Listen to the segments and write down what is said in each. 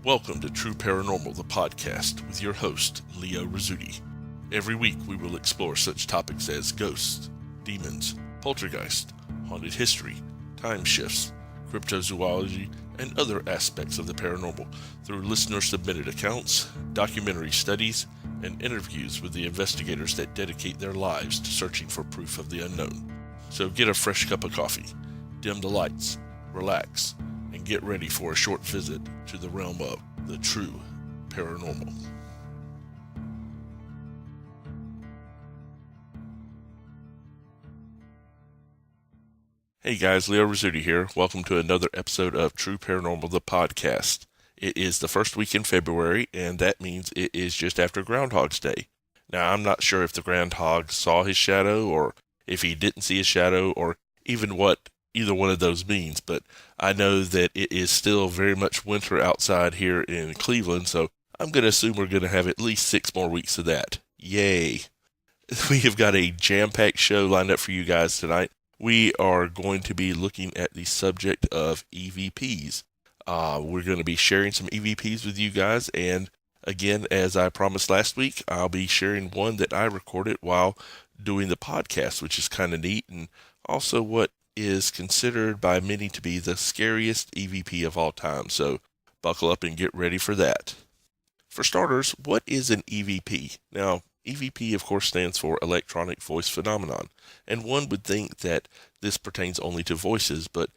Welcome to True Paranormal, the podcast, with your host, Leo Rizzuti. Every week we will explore such topics as ghosts, demons, poltergeist, haunted history, time shifts, cryptozoology, and other aspects of the paranormal through listener-submitted accounts, documentary studies, and interviews with the investigators that dedicate their lives to searching for proof of the unknown. So get a fresh cup of coffee, dim the lights, relax, and get ready for a short visit to the realm of the true paranormal. Hey guys, Leo Rizzuti here. Welcome to another episode of True Paranormal, the podcast. It is the first week in February, and that means it is just after Groundhog's Day. Now, I'm not sure if the groundhog saw his shadow, or if he didn't see his shadow, or even what either one of those means, but I know that it is still very much winter outside here in Cleveland, so I'm going to assume we're going to have at least 6 more weeks of that. Yay! We have got a jam-packed show lined up for you guys tonight. We are going to be looking at the subject of EVPs. We're going to be sharing some EVPs with you guys, and again, as I promised last week, I'll be sharing one that I recorded while doing the podcast, which is kind of neat, and also what is considered by many to be the scariest EVP of all time, so buckle up and get ready for that. For starters, what is an EVP? Now, EVP of course stands for Electronic Voice Phenomenon, and one would think that this pertains only to voices, but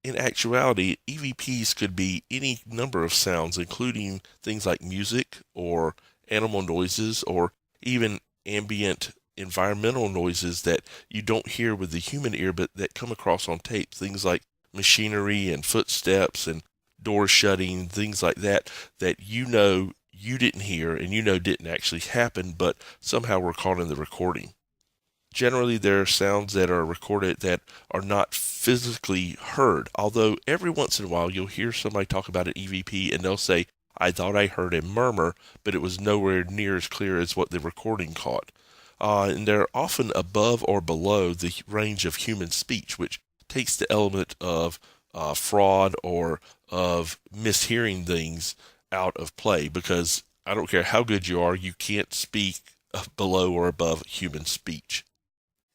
in actuality, EVPs could be any number of sounds, including things like music or animal noises or even ambient environmental noises that you don't hear with the human ear but that come across on tape, things like machinery and footsteps and doors shutting, things like that you know you didn't hear and you know didn't actually happen but somehow were caught in the recording. Generally, there are sounds that are recorded that are not physically heard, although every once in a while you'll hear somebody talk about an EVP and they'll say, "I thought I heard a murmur, but it was nowhere near as clear as what the recording caught." And they're often above or below the range of human speech, which takes the element of fraud or of mishearing things out of play, because I don't care how good you are, you can't speak below or above human speech.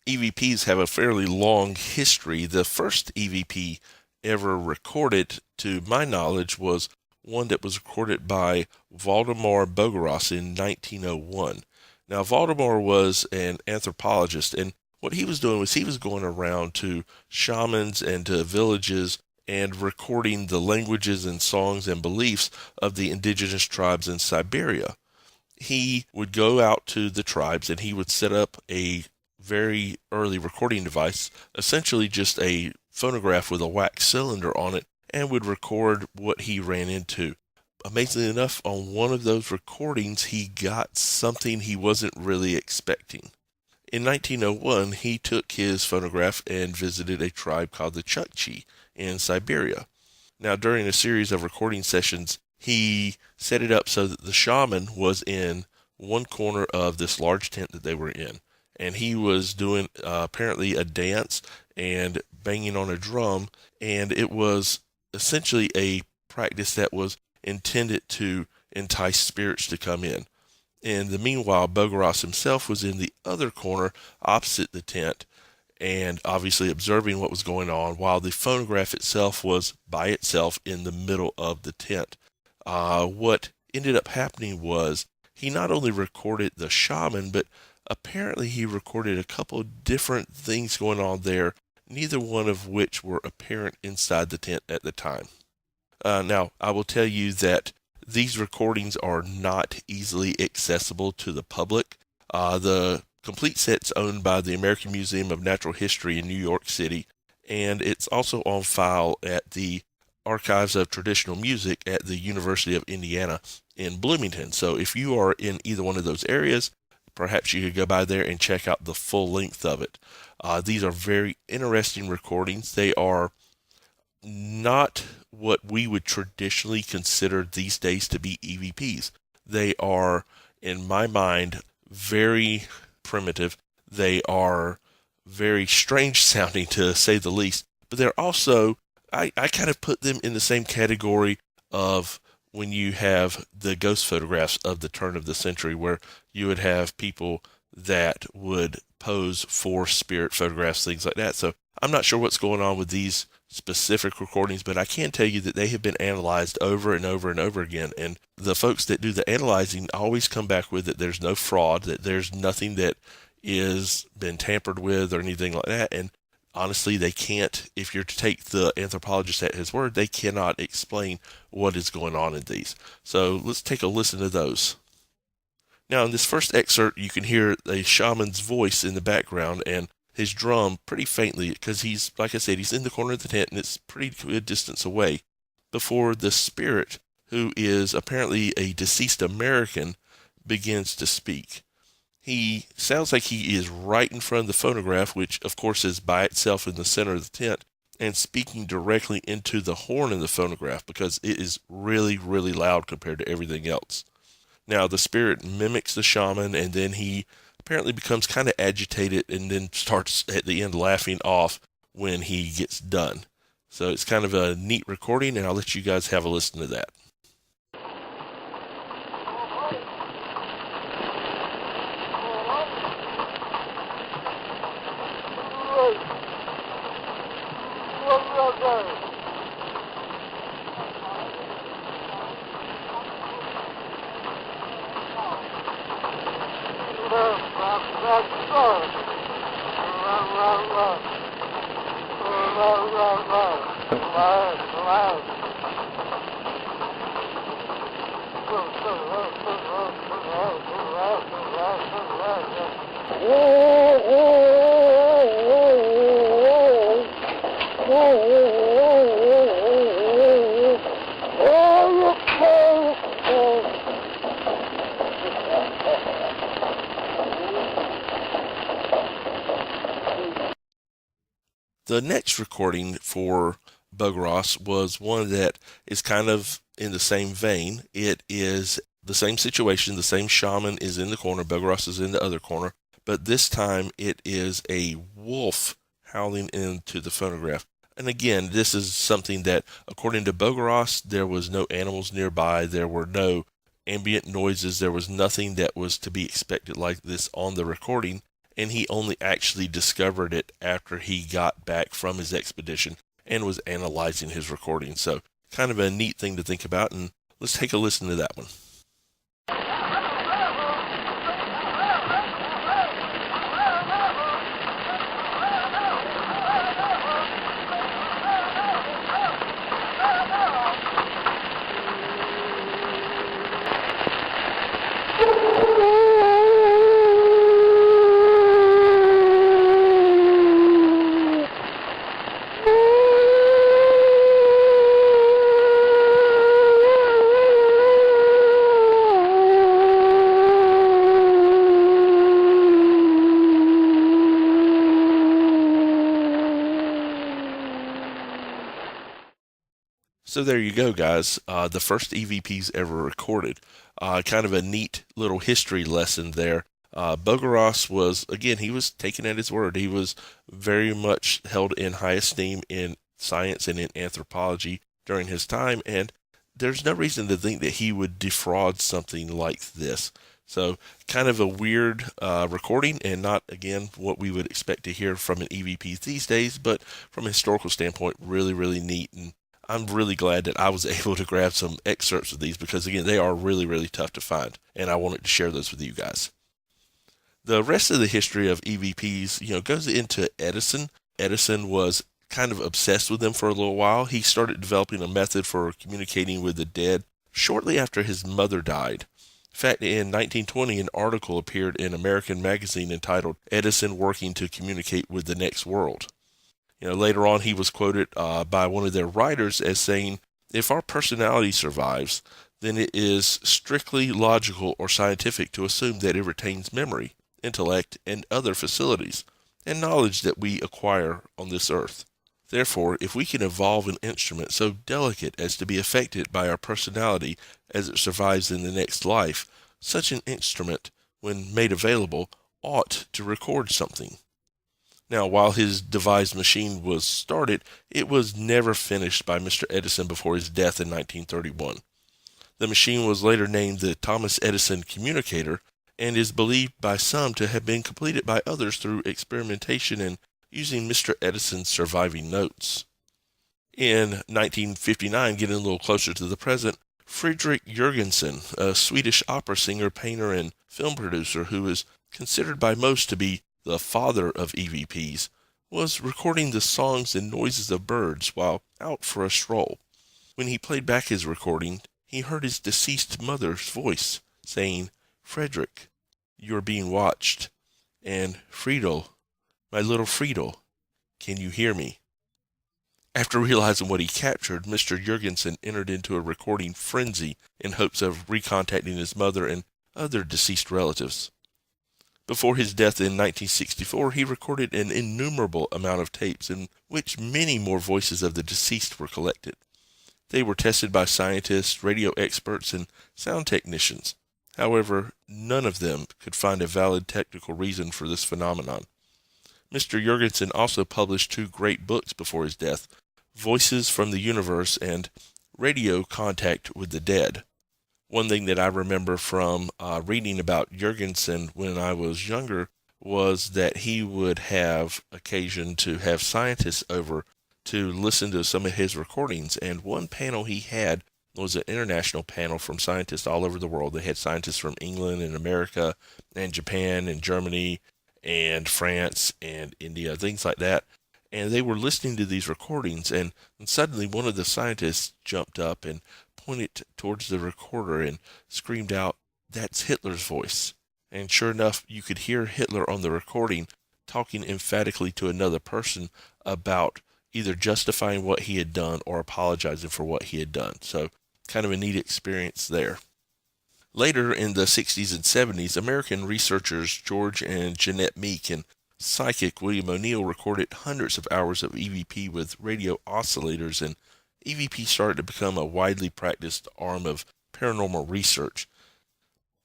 EVPs have a fairly long history. The first EVP ever recorded, to my knowledge, was one that was recorded by Waldemar Bogaras in 1901. Now, Waldemar was an anthropologist, and what he was doing was he was going around to shamans and to villages and recording the languages and songs and beliefs of the indigenous tribes in Siberia. He would go out to the tribes and he would set up a very early recording device, essentially just a phonograph with a wax cylinder on it, and would record what he ran into. Amazingly enough, on one of those recordings, he got something he wasn't really expecting. In 1901, he took his phonograph and visited a tribe called the Chukchi in Siberia. Now, during a series of recording sessions, he set it up so that the shaman was in one corner of this large tent that they were in, and he was doing apparently a dance and banging on a drum, and it was essentially a practice that was intended to entice spirits to come in. In the meanwhile, Bogaras himself was in the other corner opposite the tent and obviously observing what was going on, while the phonograph itself was by itself in the middle of the tent. What ended up happening was he not only recorded the shaman, but apparently he recorded a couple of different things going on there, neither one of which were apparent inside the tent at the time. Now, I will tell you that these recordings are not easily accessible to the public. The complete set's owned by the American Museum of Natural History in New York City, and it's also on file at the Archives of Traditional Music at the University of Indiana in Bloomington. So if you are in either one of those areas, perhaps you could go by there and check out the full length of it. These are very interesting recordings. They are not what we would traditionally consider these days to be EVPs. They are, in my mind, very primitive. They are very strange sounding, to say the least, but they're also, I kind of put them in the same category of when you have the ghost photographs of the turn of the century, where you would have people that would pose for spirit photographs, things like that. So I'm not sure what's going on with these specific recordings, but I can tell you that they have been analyzed over and over and over again. And the folks that do the analyzing always come back with that there's no fraud, that there's nothing that is been tampered with or anything like that. And honestly, they can't, if you're to take the anthropologist at his word, they cannot explain what is going on in these. So let's take a listen to those. Now, in this first excerpt, you can hear a shaman's voice in the background and his drum pretty faintly, because he's, like I said, he's in the corner of the tent and it's pretty good distance away, before the spirit, who is apparently a deceased American, begins to speak. He sounds like he is right in front of the phonograph, which of course is by itself in the center of the tent, and speaking directly into the horn of the phonograph, because it is really, really loud compared to everything else. Now, the spirit mimics the shaman, and then he apparently becomes kind of agitated and then starts at the end laughing off when he gets done. So it's kind of a neat recording, and I'll let you guys have a listen to that. The next recording for Buggeross was one that is kind of in the same vein. It is the same situation. The same shaman is in the corner. Buggeross is in the other corner. But this time it is a wolf howling into the phonograph. And again, this is something that, according to Buggeross, there was no animals nearby. There were no ambient noises. There was nothing that was to be expected like this on the recording. And he only actually discovered it after he got back from his expedition and was analyzing his recording. So kind of a neat thing to think about, and let's take a listen to that one. So there you go, guys. The first EVPs ever recorded. Kind of a neat little history lesson there. Buggeross was, again, he was taken at his word. He was very much held in high esteem in science and in anthropology during his time, and there's no reason to think that he would defraud something like this. So kind of a weird recording, and not, again, what we would expect to hear from an EVP these days, but from a historical standpoint, really, really neat. And I'm really glad that I was able to grab some excerpts of these, because, again, they are really, really tough to find, and I wanted to share those with you guys. The rest of the history of EVPs, goes into Edison. Edison was kind of obsessed with them for a little while. He started developing a method for communicating with the dead shortly after his mother died. In fact, in 1920, an article appeared in American Magazine entitled "Edison Working to Communicate with the Next World." Later on, he was quoted by one of their writers as saying, "If our personality survives, then it is strictly logical or scientific to assume that it retains memory, intellect, and other facilities, and knowledge that we acquire on this earth. Therefore, if we can evolve an instrument so delicate as to be affected by our personality as it survives in the next life, such an instrument, when made available, ought to record something." Now, while his devised machine was started, it was never finished by Mr. Edison before his death in 1931. The machine was later named the Thomas Edison communicator and is believed by some to have been completed by others through experimentation and using Mr. Edison's surviving notes. In 1959, getting a little closer to the present, Fredrik Jurgensen, a Swedish opera singer, painter, and film producer who is considered by most to be the father of EVPs, was recording the songs and noises of birds while out for a stroll. When he played back his recording, he heard his deceased mother's voice saying, "Fredrik, you're being watched," and "Friedel, my little Friedel, can you hear me?" After realizing what he captured, Mr. Jurgensen entered into a recording frenzy in hopes of recontacting his mother and other deceased relatives. Before his death in 1964, he recorded an innumerable amount of tapes in which many more voices of the deceased were collected. They were tested by scientists, radio experts, and sound technicians. However, none of them could find a valid technical reason for this phenomenon. Mr. Jurgensen also published 2 great books before his death, Voices from the Universe and Radio Contact with the Dead. One thing that I remember from reading about Jurgensen when I was younger was that he would have occasion to have scientists over to listen to some of his recordings, and one panel he had was an international panel from scientists all over the world. They had scientists from England and America and Japan and Germany and France and India, things like that. And they were listening to these recordings, and suddenly one of the scientists jumped up and pointed towards the recorder and screamed out, "That's Hitler's voice." And sure enough, you could hear Hitler on the recording talking emphatically to another person about either justifying what he had done or apologizing for what he had done. So kind of a neat experience there. Later in the 60s and 70s, American researchers George and Jeanette Meek and psychic William O'Neill recorded hundreds of hours of EVP with radio oscillators, and EVP started to become a widely practiced arm of paranormal research.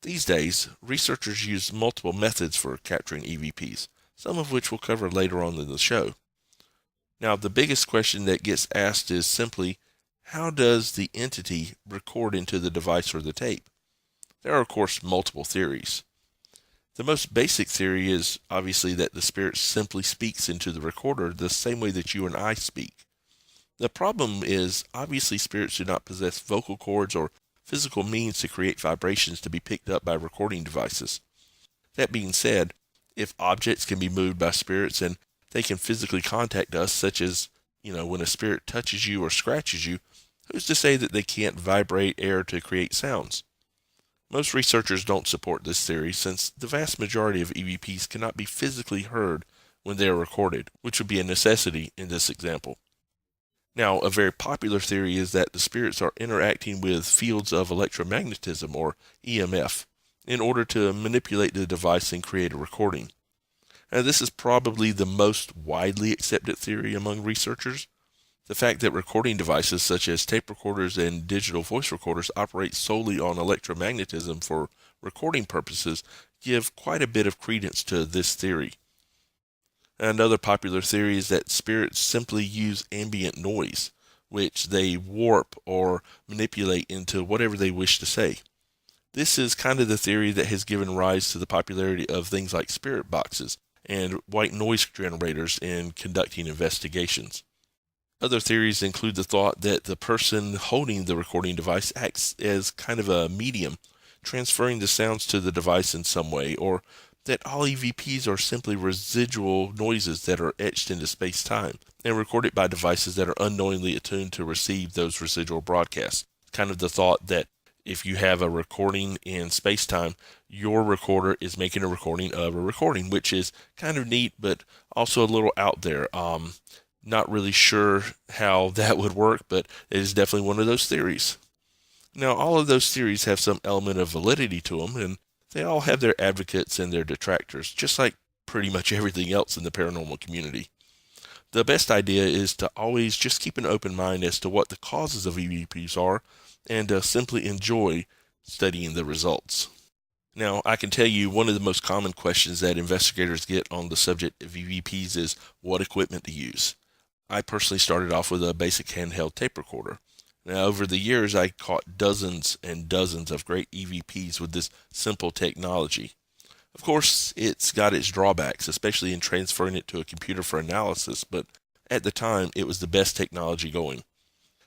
These days, researchers use multiple methods for capturing EVPs, some of which we'll cover later on in the show. Now, the biggest question that gets asked is simply, how does the entity record into the device or the tape? There are, of course, multiple theories. The most basic theory is obviously that the spirit simply speaks into the recorder the same way that you and I speak. The problem is, obviously, spirits do not possess vocal cords or physical means to create vibrations to be picked up by recording devices. That being said, if objects can be moved by spirits and they can physically contact us, such as, when a spirit touches you or scratches you, who's to say that they can't vibrate air to create sounds? Most researchers don't support this theory, since the vast majority of EVPs cannot be physically heard when they are recorded, which would be a necessity in this example. Now, a very popular theory is that the spirits are interacting with fields of electromagnetism, or EMF, in order to manipulate the device and create a recording. Now, this is probably the most widely accepted theory among researchers. The fact that recording devices such as tape recorders and digital voice recorders operate solely on electromagnetism for recording purposes give quite a bit of credence to this theory. Another popular theory is that spirits simply use ambient noise, which they warp or manipulate into whatever they wish to say. This is kind of the theory that has given rise to the popularity of things like spirit boxes and white noise generators in conducting investigations. Other theories include the thought that the person holding the recording device acts as kind of a medium, transferring the sounds to the device in some way, or that all EVPs are simply residual noises that are etched into space-time and recorded by devices that are unknowingly attuned to receive those residual broadcasts. Kind of the thought that if you have a recording in space-time, your recorder is making a recording of a recording, which is kind of neat, but also a little out there. Not really sure how that would work, but it is definitely one of those theories. Now, all of those theories have some element of validity to them, and they all have their advocates and their detractors, just like pretty much everything else in the paranormal community. The best idea is to always just keep an open mind as to what the causes of EVPs are, and simply enjoy studying the results. Now, I can tell you one of the most common questions that investigators get on the subject of EVPs is what equipment to use. I personally started off with a basic handheld tape recorder. Now, over the years, I caught dozens and dozens of great EVPs with this simple technology. Of course, it's got its drawbacks, especially in transferring it to a computer for analysis, but at the time, it was the best technology going.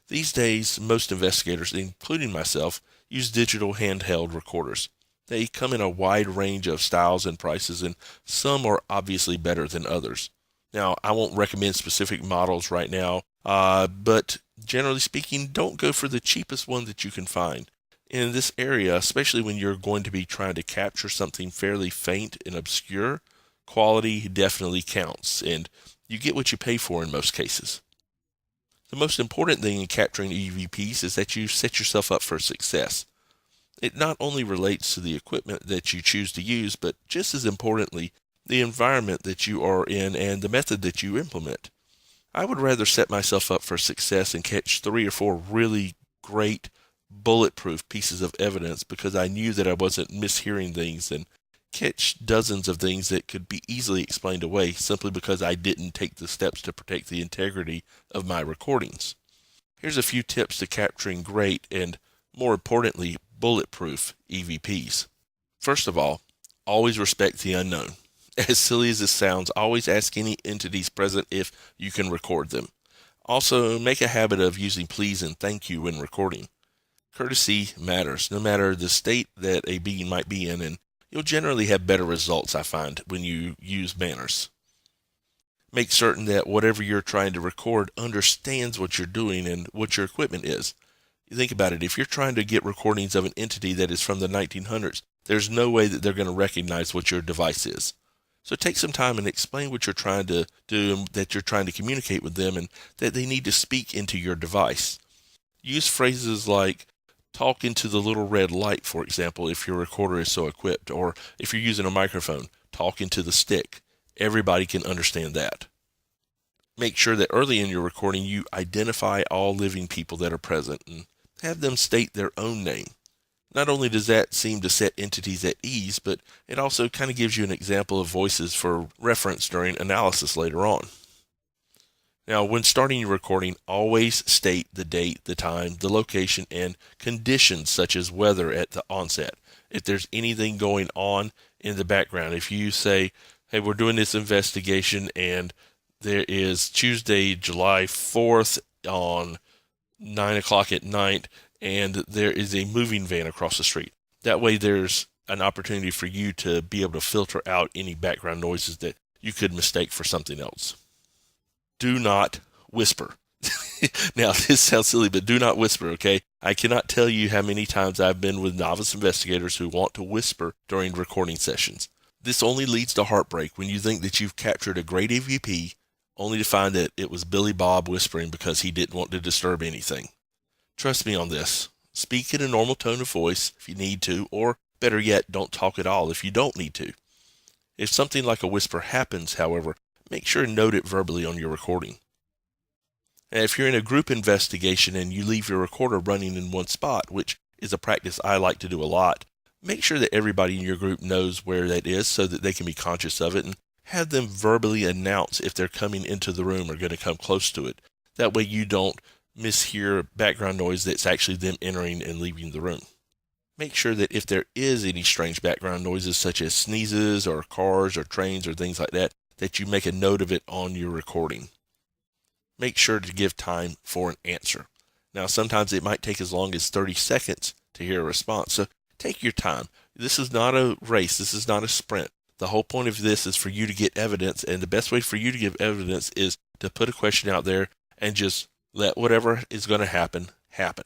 These days, most investigators, including myself, use digital handheld recorders. They come in a wide range of styles and prices, and some are obviously better than others. Now, I won't recommend specific models right now, but generally speaking, don't go for the cheapest one that you can find. In this area, especially when you're going to be trying to capture something fairly faint and obscure, quality definitely counts, and you get what you pay for in most cases. The most important thing in capturing EVPs is that you set yourself up for success. It not only relates to the equipment that you choose to use, but just as importantly, the environment that you are in and the method that you implement. I would rather set myself up for success and catch 3 or 4 really great, bulletproof pieces of evidence because I knew that I wasn't mishearing things than catch dozens of things that could be easily explained away simply because I didn't take the steps to protect the integrity of my recordings. Here's a few tips to capturing great and, more importantly, bulletproof EVPs. First of all, always respect the unknown. As silly as this sounds, always ask any entities present if you can record them. Also, make a habit of using please and thank you when recording. Courtesy matters, no matter the state that a being might be in, and you'll generally have better results, I find, when you use manners. Make certain that whatever you're trying to record understands what you're doing and what your equipment is. You think about it, if you're trying to get recordings of an entity that is from the 1900s, there's no way that they're going to recognize what your device is. So take some time and explain what you're trying to do and that you're trying to communicate with them and that they need to speak into your device. Use phrases like talk into the little red light, for example, if your recorder is so equipped, or if you're using a microphone, talk into the stick. Everybody can understand that. Make sure that early in your recording you identify all living people that are present and have them state their own name. Not only does that seem to set entities at ease, but it also kind of gives you an example of voices for reference during analysis later on. Now, when starting your recording, always state the date, the time, the location, and conditions such as weather at the onset. If there's anything going on in the background, if you say, hey, we're doing this investigation and there is Tuesday, July 4th on 9 o'clock at night, and there is a moving van across the street. That way there's an opportunity for you to be able to filter out any background noises that you could mistake for something else. Do not whisper. Now, this sounds silly, but do not whisper, okay? I cannot tell you how many times I've been with novice investigators who want to whisper during recording sessions. This only leads to heartbreak when you think that you've captured a great EVP, only to find that it was Billy Bob whispering because he didn't want to disturb anything. Trust me on this. Speak in a normal tone of voice if you need to, or better yet, don't talk at all if you don't need to. If something like a whisper happens, however, make sure to note it verbally on your recording. And if you're in a group investigation and you leave your recorder running in one spot, which is a practice I like to do a lot, make sure that everybody in your group knows where that is so that they can be conscious of it, and have them verbally announce if they're coming into the room or going to come close to it. That way you don't mishear background noise that's actually them entering and leaving the room. Make sure that if there is any strange background noises such as sneezes or cars or trains or things like that, that you make a note of it on your recording. Make sure to give time for an answer. Now, sometimes it might take as long as 30 seconds to hear a response, so take your time. This is not a race. This is not a sprint. The whole point of this is for you to get evidence, and the best way for you to give evidence is to put a question out there and just let whatever is going to happen, happen.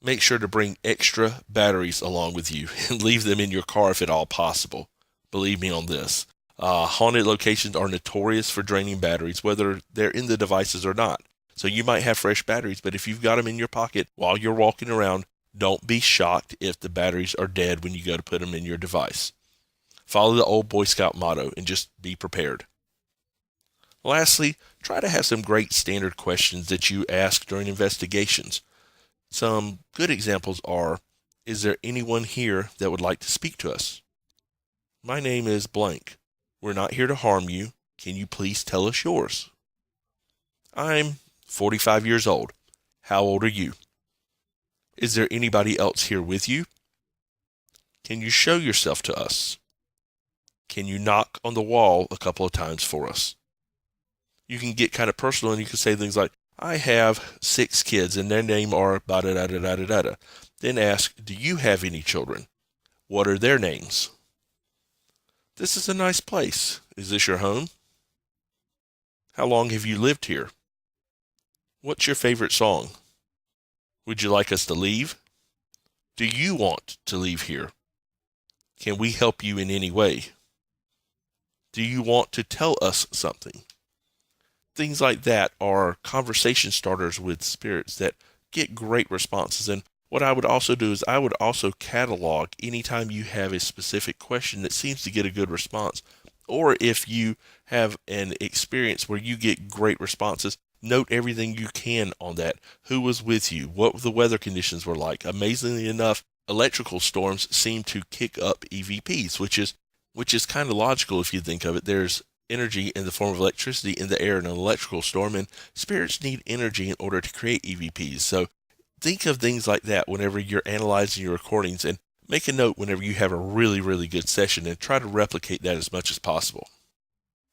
Make sure to bring extra batteries along with you and leave them in your car if at all possible. Believe me on this. Haunted locations are notorious for draining batteries, whether they're in the devices or not. So you might have fresh batteries, but if you've got them in your pocket while you're walking around, don't be shocked if the batteries are dead when you go to put them in your device. Follow the old Boy Scout motto and just be prepared. Lastly, try to have some great standard questions that you ask during investigations. Some good examples are, is there anyone here that would like to speak to us? My name is blank. We're not here to harm you. Can you please tell us yours? I'm 45 years old. How old are you? Is there anybody else here with you? Can you show yourself to us? Can you knock on the wall a couple of times for us? You can get kind of personal and you can say things like, I have 6 kids and their name are da-da-da-da-da-da-da. Then ask, do you have any children? What are their names? This is a nice place. Is this your home? How long have you lived here? What's your favorite song? Would you like us to leave? Do you want to leave here? Can we help you in any way? Do you want to tell us something? Things like that are conversation starters with spirits that get great responses. And what I would also do is I would also catalog anytime you have a specific question that seems to get a good response. Or if you have an experience where you get great responses, note everything you can on that. Who was with you? What the weather conditions were like? Amazingly enough, electrical storms seem to kick up EVPs, which is kind of logical if you think of it. There's energy in the form of electricity in the air in an electrical storm, and spirits need energy in order to create EVPs. So think of things like that whenever you're analyzing your recordings, and make a note whenever you have a really, really good session and try to replicate that as much as possible.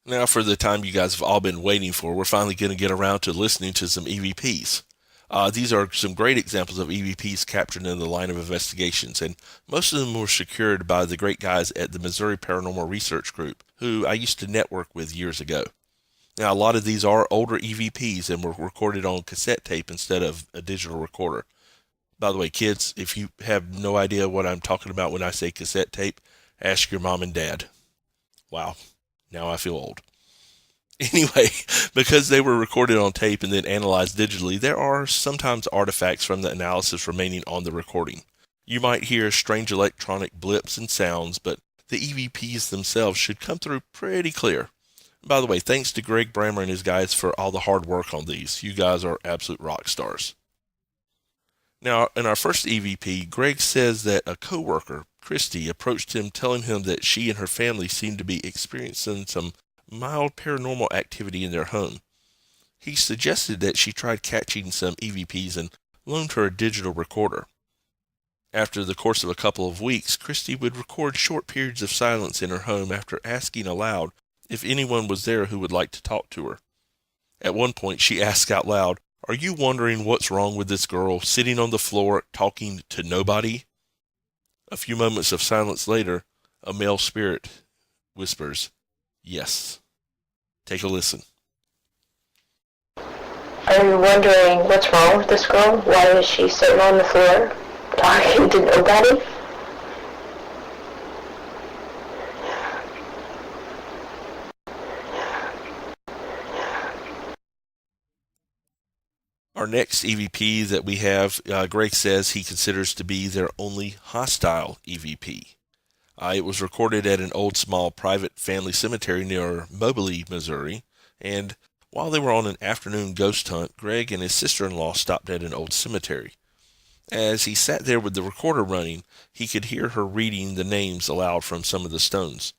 Now, for the time you guys have all been waiting for, we're finally going to get around to listening to some EVPs. These are some great examples of EVPs captured in the line of investigations, and most of them were secured by the great guys at the Missouri Paranormal Research Group, who I used to network with years ago. Now, a lot of these are older EVPs and were recorded on cassette tape instead of a digital recorder. By the way, kids, if you have no idea what I'm talking about when I say cassette tape, ask your mom and dad. Wow, now I feel old. Anyway, because they were recorded on tape and then analyzed digitally, there are sometimes artifacts from the analysis remaining on the recording. You might hear strange electronic blips and sounds, but the EVPs themselves should come through pretty clear. By the way, thanks to Greg Brammer and his guys for all the hard work on these. You guys are absolute rock stars. Now, in our first EVP, Greg says that a coworker, Christy, approached him telling him that she and her family seemed to be experiencing some mild paranormal activity in their home. He suggested that she tried catching some EVPs and loaned her a digital recorder. After the course of a couple of weeks, Christy would record short periods of silence in her home after asking aloud if anyone was there who would like to talk to her. At one point, she asked out loud, "Are you wondering what's wrong with this girl sitting on the floor talking to nobody?" A few moments of silence later, a male spirit whispers, "Yes." Take a listen. Are you wondering what's wrong with this girl? Why is she sitting on the floor talking to nobody? Our next EVP that we have, Greg says he considers to be their only hostile EVP. It was recorded at an old small private family cemetery near Moberly, Missouri, and while they were on an afternoon ghost hunt, Greg and his sister-in-law stopped at an old cemetery. As he sat there with the recorder running, he could hear her reading the names aloud from some of the stones.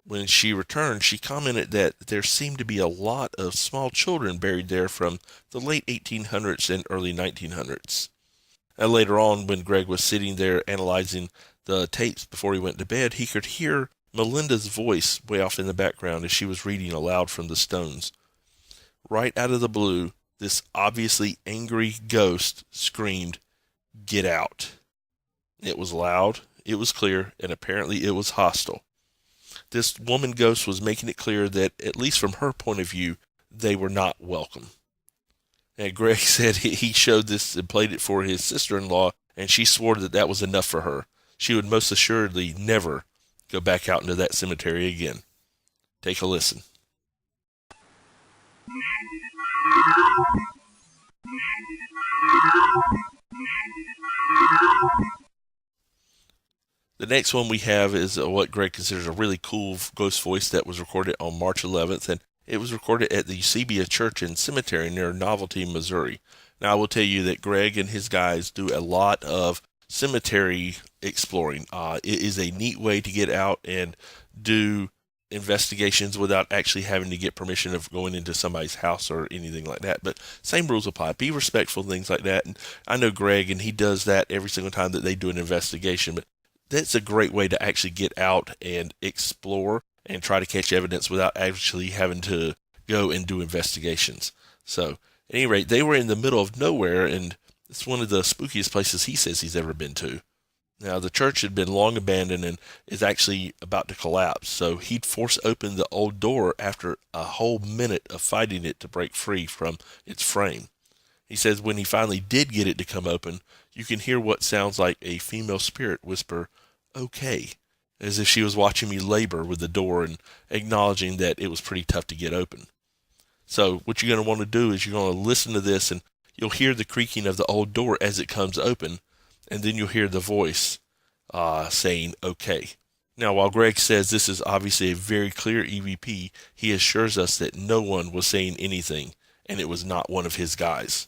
When she returned, she commented that there seemed to be a lot of small children buried there from the late 1800s and early 1900s. And later on, when Greg was sitting there analyzing the tapes before he went to bed, he could hear Melinda's voice way off in the background as she was reading aloud from the stones. Right out of the blue, this obviously angry ghost screamed, "Get out." It was loud, it was clear, and apparently it was hostile. This woman ghost was making it clear that, at least from her point of view, they were not welcome. And Greg said he showed this and played it for his sister-in-law, and she swore that that was enough for her. She would most assuredly never go back out into that cemetery again. Take a listen. The next one we have is what Greg considers a really cool ghost voice that was recorded on March 11th, and it was recorded at the Eusebia Church and Cemetery near Novelty, Missouri. Now, I will tell you that Greg and his guys do a lot of cemetery exploring. It is a neat way to get out and do investigations without actually having to get permission of going into somebody's house or anything like that. But same rules apply. Be respectful, things like that. And I know Greg, and he does that every single time that they do an investigation. But that's a great way to actually get out and explore and try to catch evidence without actually having to go and do investigations. So, at any rate, they were in the middle of nowhere, and it's one of the spookiest places he says he's ever been to. Now, the church had been long abandoned and is actually about to collapse, so he'd force open the old door after a whole minute of fighting it to break free from its frame. He says when he finally did get it to come open, you can hear what sounds like a female spirit whisper, "Okay," as if she was watching me labor with the door and acknowledging that it was pretty tough to get open. So what you're going to want to do is you're going to listen to this, and you'll hear the creaking of the old door as it comes open, and then you'll hear the voice saying, "Okay." Now, while Greg says this is obviously a very clear EVP, he assures us that no one was saying anything, and it was not one of his guys.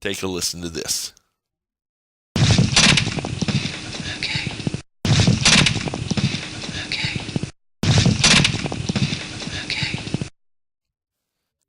Take a listen to this. Okay. Okay. Okay.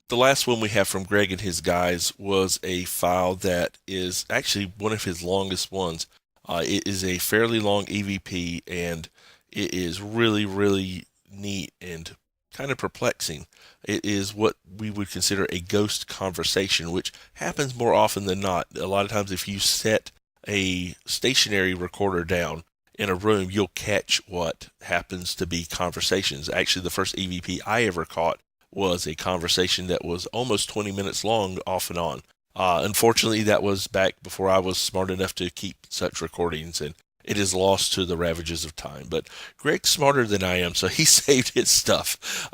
The last one we have from Greg and his guys was a file that is actually one of his longest ones. It is a fairly long EVP, and it is really, really neat and kind of perplexing. It is what we would consider a ghost conversation, which happens more often than not. A lot of times if you set a stationary recorder down in a room, you'll catch what happens to be conversations. Actually, the first EVP I ever caught was a conversation that was almost 20 minutes long off and on. Unfortunately, that was back before I was smart enough to keep such recordings, and it is lost to the ravages of time. But Greg's smarter than I am, so he saved his stuff.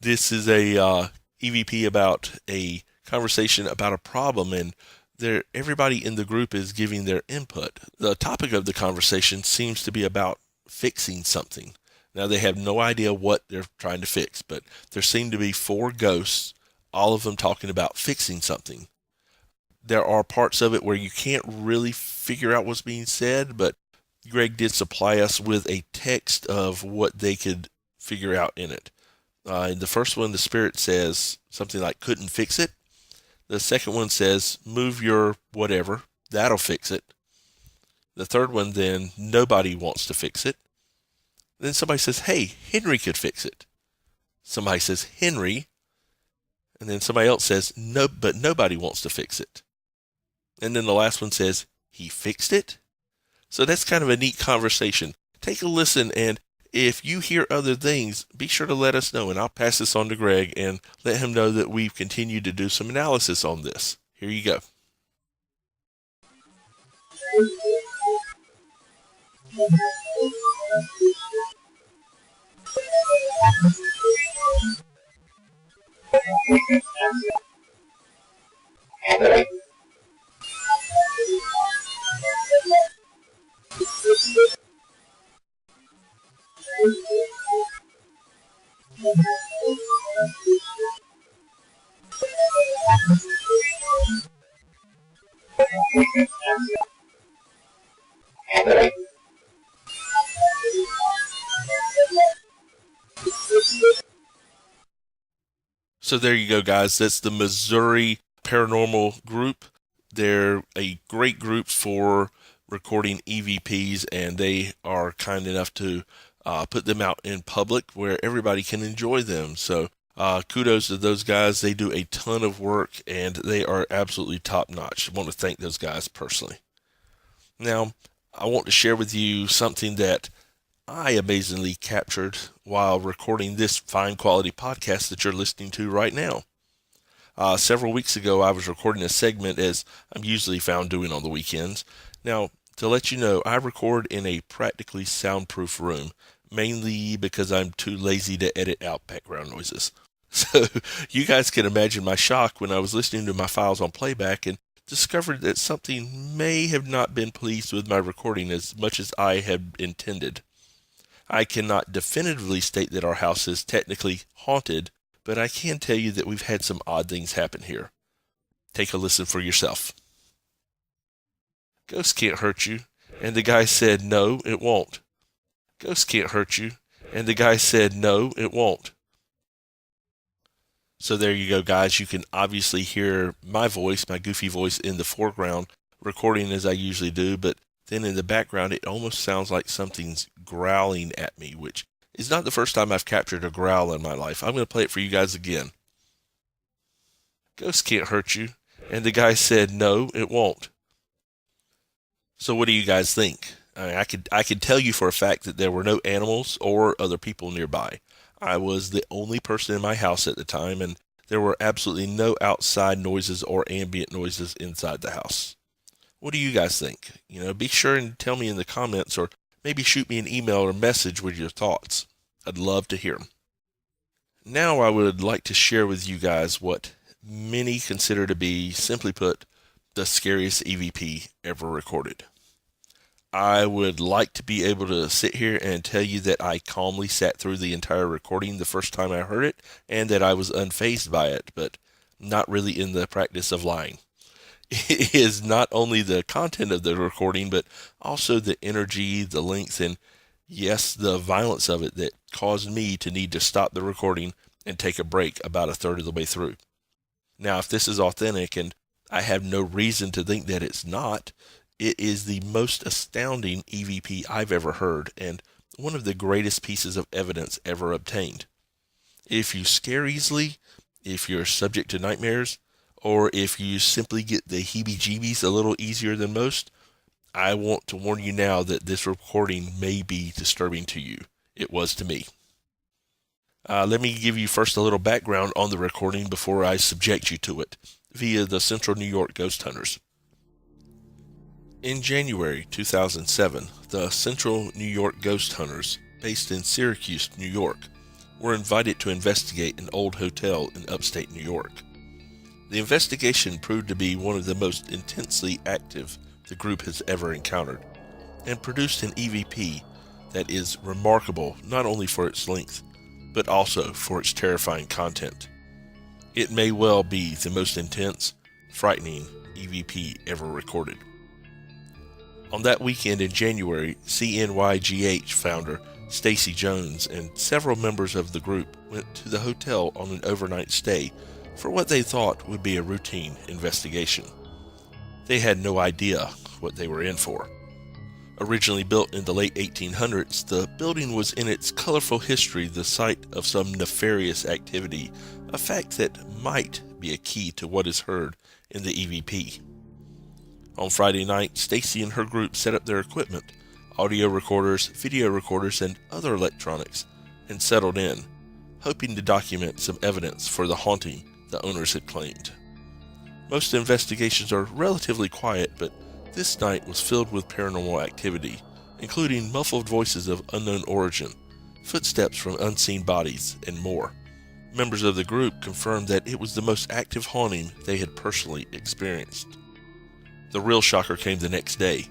This is a EVP about a conversation about a problem, and everybody in the group is giving their input. The topic of the conversation seems to be about fixing something. Now, they have no idea what they're trying to fix, but there seem to be 4 ghosts, all of them talking about fixing something. There are parts of it where you can't really figure out what's being said, but Greg did supply us with a text of what they could figure out in it. In the first one, the spirit says something like, "Couldn't fix it." The second one says, "Move your whatever, that'll fix it." The third one then, "Nobody wants to fix it." Then somebody says, "Hey, Henry could fix it." Somebody says, "Henry." And then somebody else says, "No, but nobody wants to fix it." And then the last one says, "He fixed it." So that's kind of a neat conversation. Take a listen, and if you hear other things, be sure to let us know, and I'll pass this on to Greg and let him know that we've continued to do some analysis on this. Here you go. So there you go, guys. That's the Missouri Paranormal Group. They're a great group for recording EVPs, and they are kind enough to put them out in public where everybody can enjoy them. So kudos to those guys. They do a ton of work, and they are absolutely top-notch. I want to thank those guys personally. Now, I want to share with you something that I amazingly captured while recording this fine quality podcast that you're listening to right now. Several weeks ago, I was recording a segment, as I'm usually found doing on the weekends. Now, to let you know, I record in a practically soundproof room, mainly because I'm too lazy to edit out background noises. So you guys can imagine my shock when I was listening to my files on playback and discovered that something may have not been pleased with my recording as much as I had intended. I cannot definitively state that our house is technically haunted, but I can tell you that we've had some odd things happen here. Take a listen for yourself. "Ghosts can't hurt you." And the guy said, "No, it won't." "Ghosts can't hurt you." And the guy said, no, it won't. So there you go, guys. You can obviously hear my voice, my goofy voice, in the foreground, recording as I usually do, but then in the background, it almost sounds like something's growling at me, which is not the first time I've captured a growl in my life. I'm going to play it for you guys again. Ghosts can't hurt you. And the guy said, no, it won't. So what do you guys think? I could tell you for a fact that there were no animals or other people nearby. I was the only person in my house at the time, and there were absolutely no outside noises or ambient noises inside the house. What do you guys think? Be sure and tell me in the comments, or maybe shoot me an email or message with your thoughts. I'd love to hear them. Now I would like to share with you guys what many consider to be, simply put, the scariest EVP ever recorded. I would like to be able to sit here and tell you that I calmly sat through the entire recording the first time I heard it, and that I was unfazed by it, but not really in the practice of lying. It is not only the content of the recording, but also the energy, the length, and yes, the violence of it that caused me to need to stop the recording and take a break about a third of the way through. Now, if this is authentic, and I have no reason to think that it's not, it is the most astounding EVP I've ever heard, and one of the greatest pieces of evidence ever obtained. If you scare easily, if you're subject to nightmares, or if you simply get the heebie-jeebies a little easier than most, I want to warn you now that this recording may be disturbing to you. It was to me. Let me give you first a little background on the recording before I subject you to it, via the Central New York Ghost Hunters. In January 2007, the Central New York Ghost Hunters, based in Syracuse, New York, were invited to investigate an old hotel in upstate New York. The investigation proved to be one of the most intensely active the group has ever encountered, and produced an EVP that is remarkable not only for its length, but also for its terrifying content. It may well be the most intense, frightening EVP ever recorded. On that weekend in January, CNYGH founder Stacy Jones and several members of the group went to the hotel on an overnight stay for what they thought would be a routine investigation. They had no idea what they were in for. Originally built in the late 1800s, the building was in its colorful history the site of some nefarious activity, a fact that might be a key to what is heard in the EVP. On Friday night, Stacy and her group set up their equipment, audio recorders, video recorders, and other electronics, and settled in, hoping to document some evidence for the haunting the owners had claimed. Most investigations are relatively quiet, but this night was filled with paranormal activity, including muffled voices of unknown origin, footsteps from unseen bodies, and more. Members of the group confirmed that it was the most active haunting they had personally experienced. The real shocker came the next day.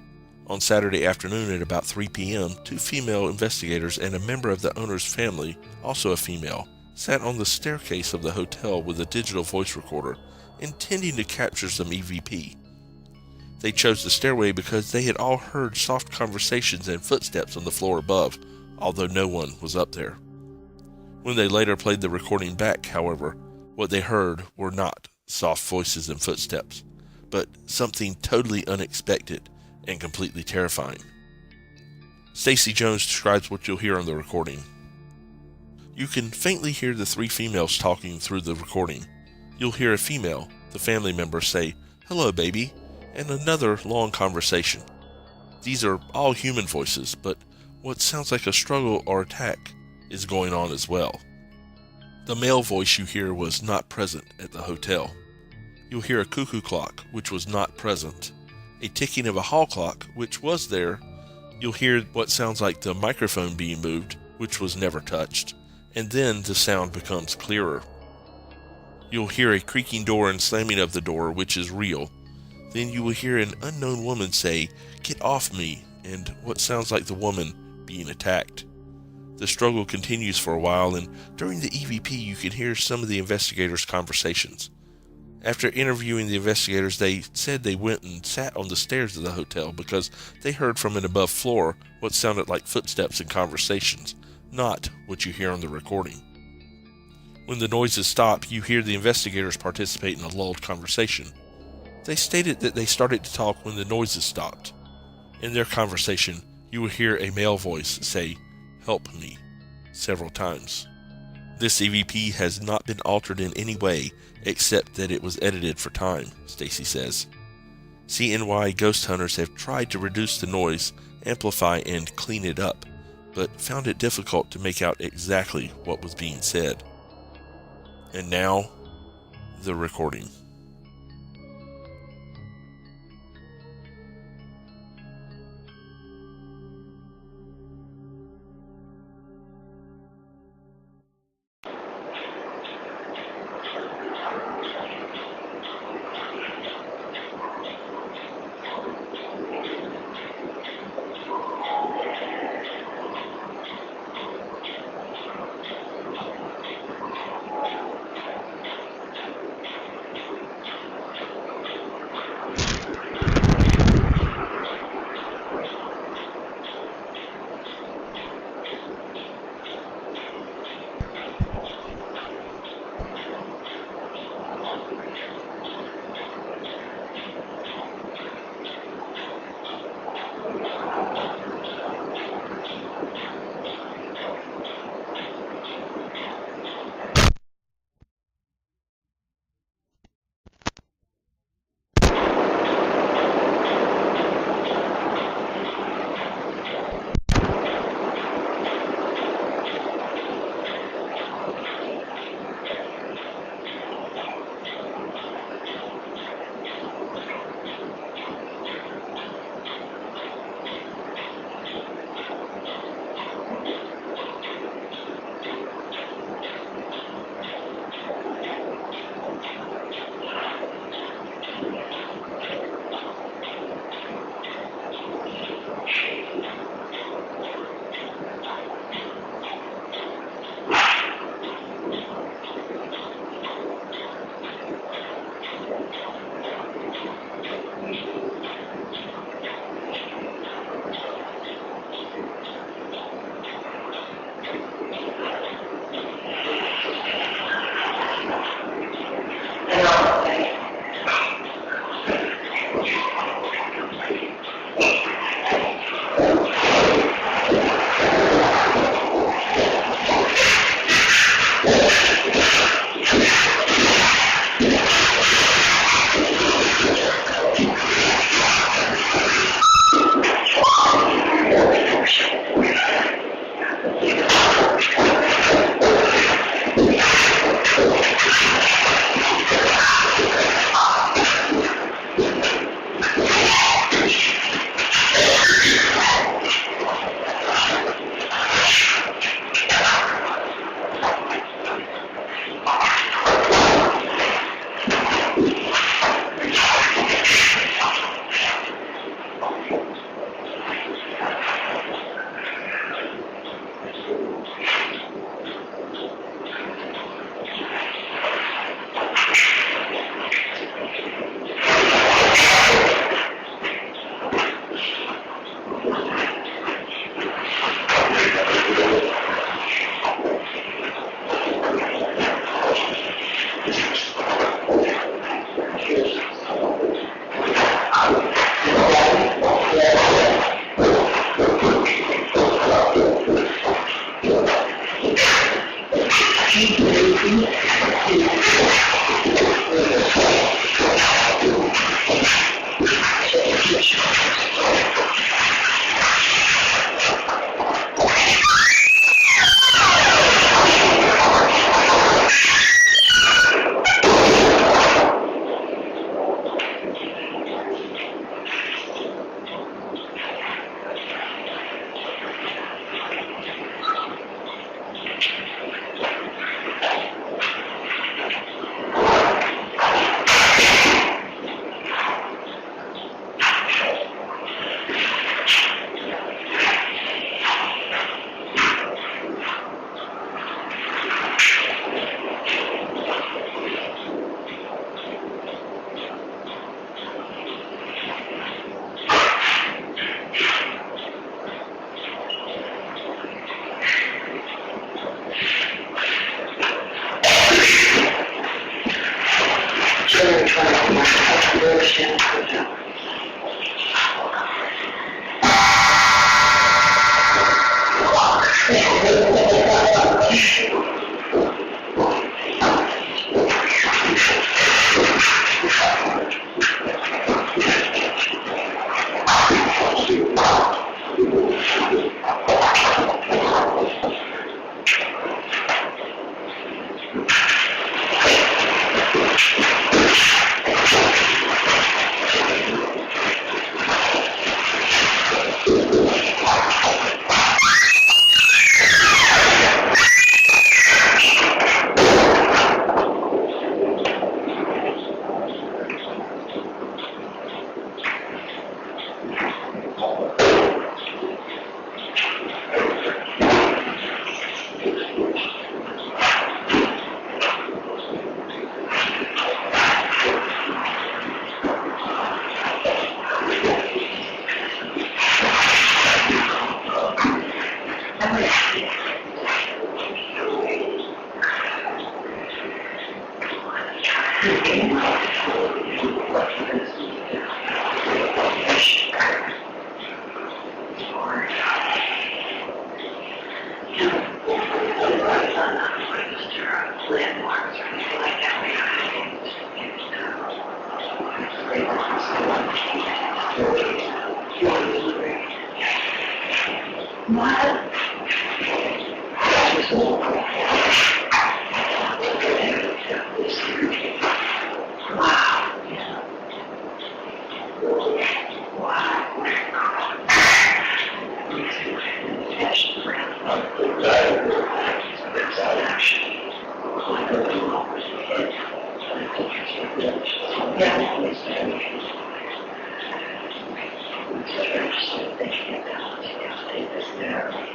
On Saturday afternoon at about 3 p.m., 2 female investigators and a member of the owner's family, also a female, sat on the staircase of the hotel with a digital voice recorder, intending to capture some EVP. They chose the stairway because they had all heard soft conversations and footsteps on the floor above, although no one was up there. When they later played the recording back, however, what they heard were not soft voices and footsteps, but something totally unexpected and completely terrifying. Stacy Jones describes what you'll hear on the recording. You can faintly hear the 3 females talking through the recording. You'll hear a female, the family member, say, "Hello, baby," and another long conversation. These are all human voices, but what sounds like a struggle or attack is going on as well. The male voice you hear was not present at the hotel. You'll hear a cuckoo clock, which was not present, a ticking of a hall clock, which was there. You'll hear what sounds like the microphone being moved, which was never touched, and then the sound becomes clearer. You'll hear a creaking door and slamming of the door, which is real. Then you will hear an unknown woman say, "Get off me," and what sounds like the woman being attacked. The struggle continues for a while, and during the EVP you can hear some of the investigators' conversations. After interviewing the investigators, they said they went and sat on the stairs of the hotel because they heard from an above floor what sounded like footsteps and conversations, not what you hear on the recording. When the noises stop, you hear the investigators participate in a lulled conversation. They stated that they started to talk when the noises stopped. In their conversation, you will hear a male voice say, "Help me," several times. This EVP has not been altered in any way except that it was edited for time, Stacy says. CNY ghost hunters have tried to reduce the noise, amplify, and clean it up, but found it difficult to make out exactly what was being said. And now, the recording.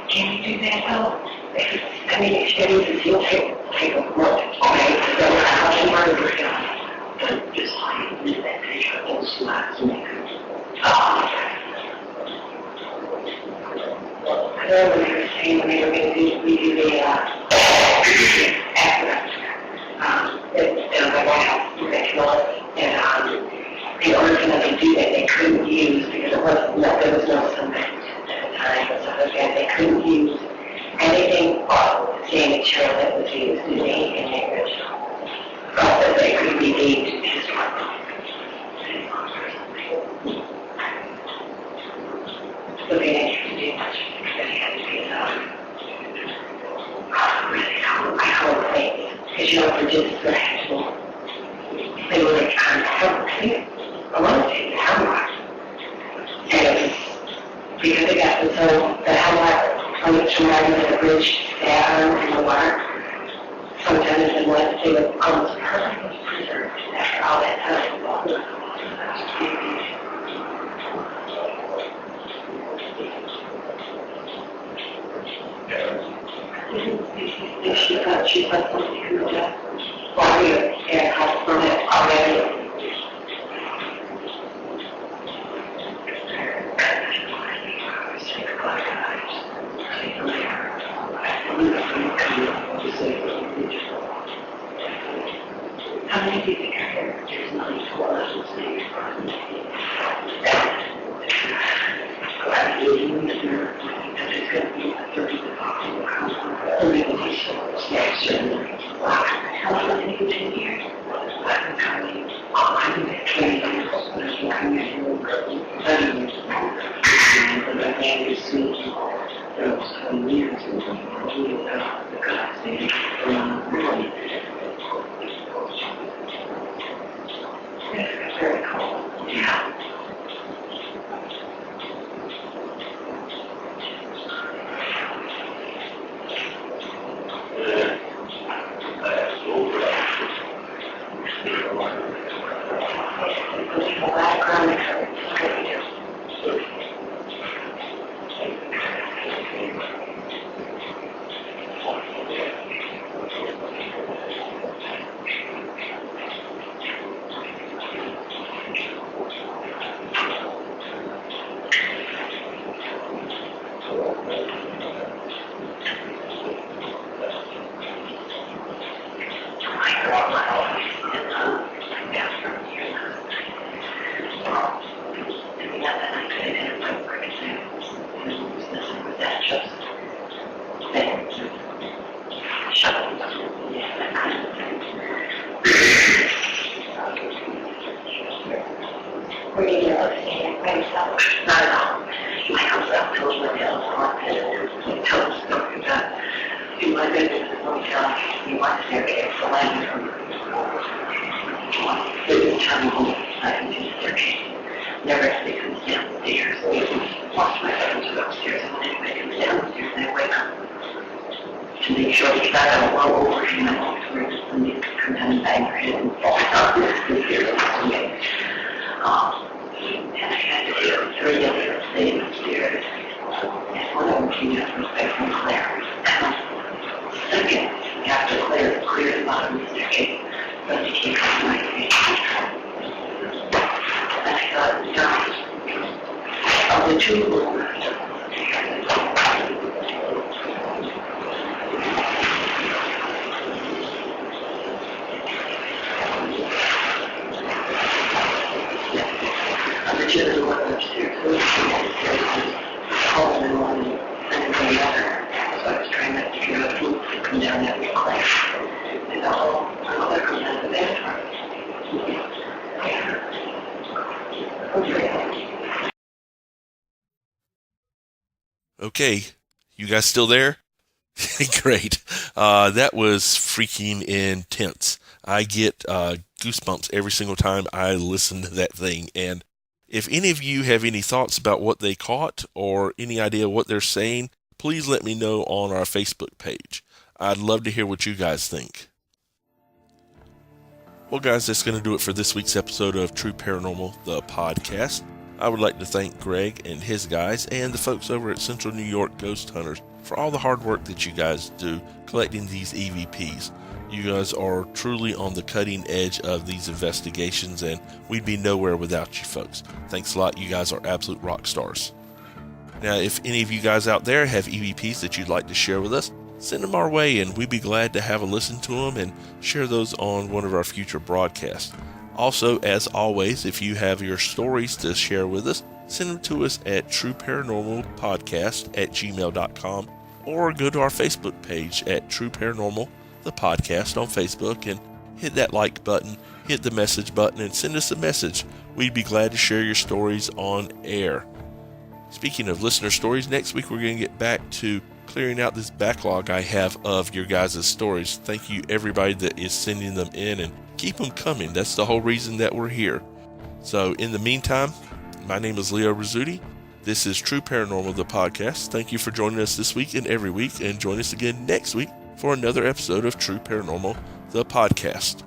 Can you do that though? I mean, if you need to take a look, okay? So how you want to work out? Just like do that, take a whole slot. I know when you were saying we were going to do, we do the after my White House and in order for them to do that, they couldn't use, because there was no cement at the time, and stuff like that, they couldn't use anything but the same material that was used in the original. But they could be deemed historical. So they didn't have to do much, because they had to be I hope things, because you know, for just the actual, they were like, I want to take the hemlock. And it was because they got the hemlock plates from the bridge down in the water. Sometimes they wanted to say it almost perfectly preserved after all that time. She thought something could just while we were there, how from it already. How many people are here? There's none for us to say. There's going to be a 30 to 40 house. How long have you been here? I've been coming. I've been here 20 years. I've been coming here 30 years. And I've been seen those 20 years. Because I stayed really. It's very cold. Yeah. been to this hotel, we want to staircase, the landing from the terminal, I can do the staircase. Never actually comes downstairs. So once my husband was upstairs, and when anybody comes downstairs, they wake up to make sure because I don't roll over, you know, so somebody could come down and bang their head and fall down the stairs. And I had to do 3 of them staying upstairs. And one of them came down from space from Claire. Second, after Claire cleared the bottom of the staircase, but she came from my face. And I thought, no, of the 2 rooms, the one upstairs, so and one and the other. So I was trying not to figure out who would come down that way class. And the whole other comes out of the bathroom. Okay, you guys still there? Great. That was freaking intense. I get goosebumps every single time I listen to that thing. And if any of you have any thoughts about what they caught or any idea what they're saying, please let me know on our Facebook page. I'd love to hear what you guys think. Well, guys, that's going to do it for this week's episode of True Paranormal, the podcast. I would like to thank Greg and his guys and the folks over at Central New York Ghost Hunters for all the hard work that you guys do collecting these EVPs. You guys are truly on the cutting edge of these investigations, and we'd be nowhere without you folks. Thanks a lot. You guys are absolute rock stars. Now, if any of you guys out there have EVPs that you'd like to share with us, send them our way, and we'd be glad to have a listen to them and share those on one of our future broadcasts. Also, as always, if you have your stories to share with us, send them to us at trueparanormalpodcast@gmail.com or go to our Facebook page at True Paranormal, the podcast on Facebook, and hit that like button, hit the message button, and send us a message. We'd be glad to share your stories on air. Speaking of listener stories, next week we're going to get back to clearing out this backlog I have of your guys' stories. Thank you everybody that is sending them in, and keep them coming. That's the whole reason that we're here. So in the meantime, my name is Leo Rizzuti. This is True Paranormal, the podcast. Thank you for joining us this week and every week, and join us again next week for another episode of True Paranormal, the podcast.